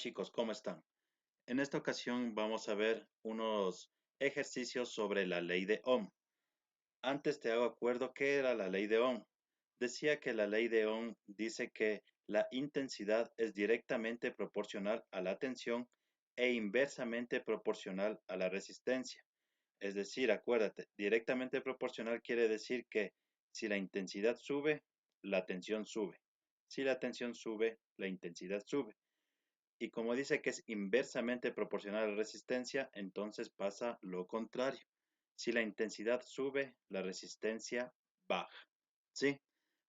chicos, ¿cómo están? En esta ocasión vamos a ver unos ejercicios sobre la ley de Ohm. Antes te hago acuerdo qué era la ley de Ohm. Decía que la ley de Ohm dice que la intensidad es directamente proporcional a la tensión e inversamente proporcional a la resistencia. Es decir, acuérdate, directamente proporcional quiere decir que si la intensidad sube, la tensión sube. Si la tensión sube, la intensidad sube. Y como dice que es inversamente proporcional a la resistencia, entonces pasa lo contrario. Si la intensidad sube, la resistencia baja. ¿Sí?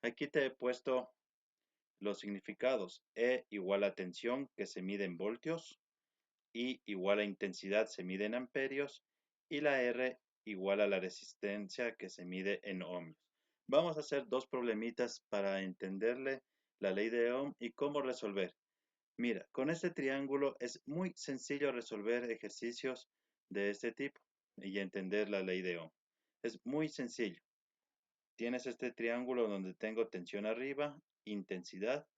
Aquí te he puesto los significados. E igual a tensión, que se mide en voltios. I igual a intensidad, se mide en amperios. Y la R igual a la resistencia, que se mide en ohmios. Vamos a hacer dos problemitas para entenderle la ley de Ohm y cómo resolver. Mira, con este triángulo es muy sencillo resolver ejercicios de este tipo y entender la ley de Ohm. Es muy sencillo. Tienes este triángulo donde tengo tensión arriba, intensidad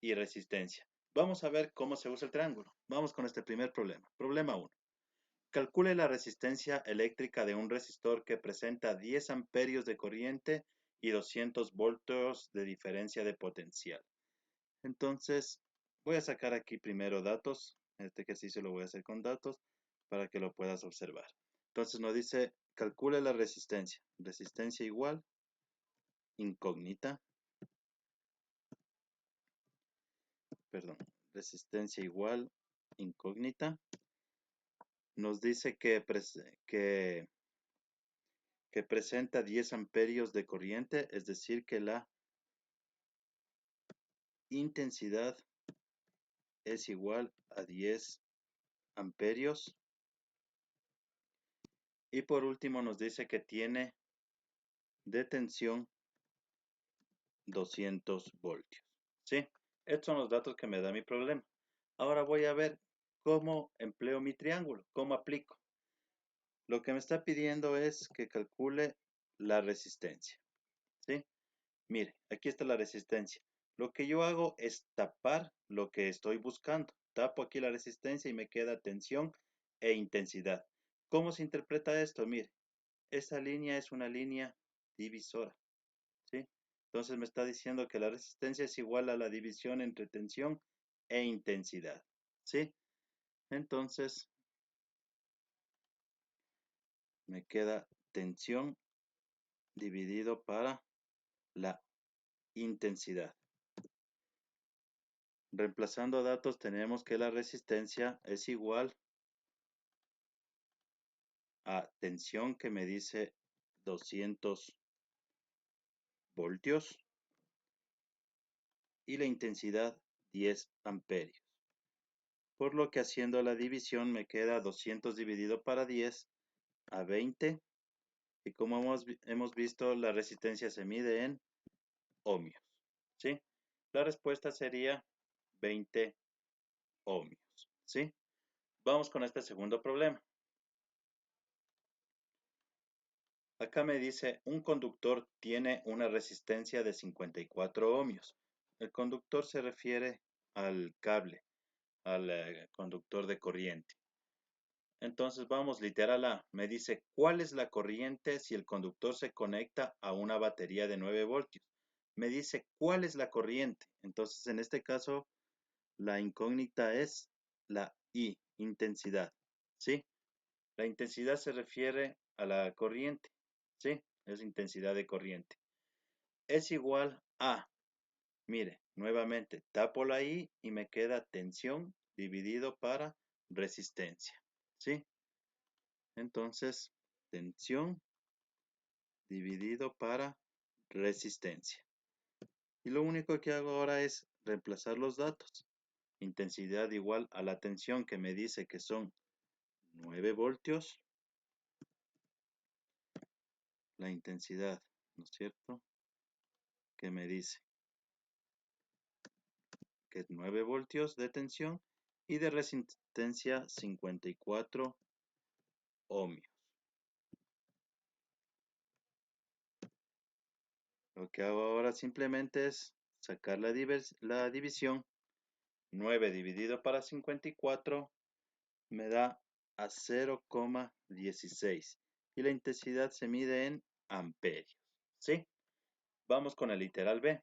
y resistencia. Vamos a ver cómo se usa el triángulo. Vamos con este primer problema. Problema 1. Calcule la resistencia eléctrica de un resistor que presenta 10 amperios de corriente y 200 voltios de diferencia de potencial. Entonces, voy a sacar aquí primero datos. Este ejercicio lo voy a hacer con datos para que lo puedas observar. Entonces nos dice, calcule la resistencia. Resistencia igual, incógnita, perdón, resistencia igual, incógnita. Nos dice que presenta 10 amperios de corriente, es decir, que la intensidad es igual a 10 amperios. Y por último nos dice que tiene de tensión 200 voltios. ¿Sí? Estos son los datos que me da mi problema. Ahora voy a ver cómo empleo mi triángulo, cómo aplico. Lo que me está pidiendo es que calcule la resistencia. ¿Sí? Mire, aquí está la resistencia. Lo que yo hago es tapar lo que estoy buscando. Tapo aquí la resistencia y me queda tensión e intensidad. ¿Cómo se interpreta esto? Mire, esta línea es una línea divisora. ¿Sí? Entonces me está diciendo que la resistencia es igual a la división entre tensión e intensidad. ¿Sí? Entonces me queda tensión dividido para la intensidad. Reemplazando datos tenemos que la resistencia es igual a tensión que me dice 200 voltios y la intensidad 10 amperios. Por lo que haciendo la división me queda 200 dividido para 10 a 20. Y como hemos visto, la resistencia se mide en ohmios. ¿Sí? La respuesta sería 20 ohmios. ¿Sí? Vamos con este segundo problema. Acá me dice, un conductor tiene una resistencia de 54 ohmios. El conductor se refiere al cable, al conductor de corriente. Entonces vamos literal A. Me dice, ¿cuál es la corriente si el conductor se conecta a una batería de 9 voltios? Me dice, ¿cuál es la corriente? Entonces en este caso, la incógnita es la I, intensidad. ¿Sí? La intensidad se refiere a la corriente. ¿Sí? Es intensidad de corriente. Es igual a, mire, nuevamente, tapo la I y me queda tensión dividido para resistencia. ¿Sí? Entonces, tensión dividido para resistencia. Y lo único que hago ahora es reemplazar los datos. Intensidad igual a la tensión que me dice que son 9 voltios. La intensidad, ¿no es cierto? Que me dice que es 9 voltios de tensión y de resistencia 54 ohmios. Lo que hago ahora simplemente es sacar la división 9 dividido para 54 me da a 0,16 y la intensidad se mide en amperios. ¿Sí? Vamos con el literal B.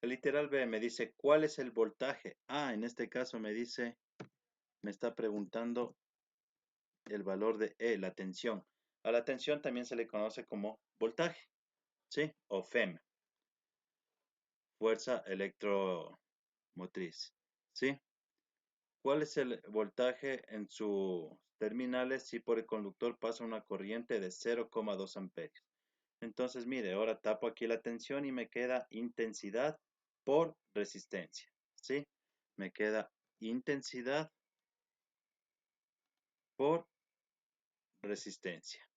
El literal B me dice, ¿cuál es el voltaje? En este caso me está preguntando el valor de E, la tensión. A la tensión también se le conoce como voltaje, ¿sí? O FEM, fuerza electromotriz, ¿sí? ¿Cuál es el voltaje en sus terminales si por el conductor pasa una corriente de 0,2 amperios? Entonces, mire, ahora tapo aquí la tensión y me queda intensidad por resistencia, ¿sí? Me queda intensidad por resistencia.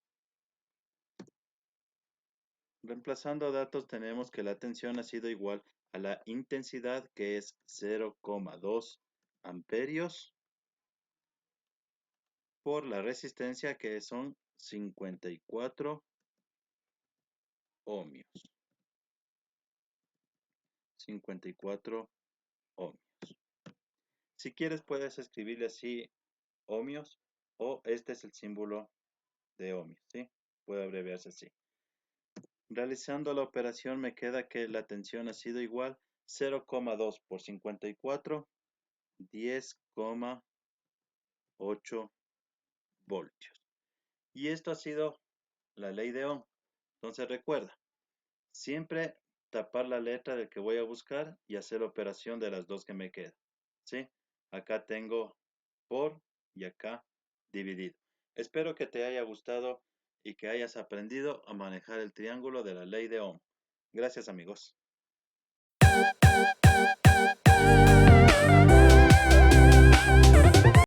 Reemplazando datos tenemos que la tensión ha sido igual a la intensidad, que es 0,2 amperios, por la resistencia, que son 54 ohmios. 54 ohmios. Si quieres puedes escribirle así ohmios, o este es el símbolo de ohmios, ¿sí? Puede abreviarse así. Realizando la operación me queda que la tensión ha sido igual 0,2 por 54, 10,8 voltios. Y esto ha sido la ley de Ohm. Entonces recuerda, siempre tapar la letra del que voy a buscar y hacer la operación de las dos que me quedan, ¿sí? Acá tengo por y acá dividido. Espero que te haya gustado y que hayas aprendido a manejar el triángulo de la ley de Ohm. Gracias, amigos.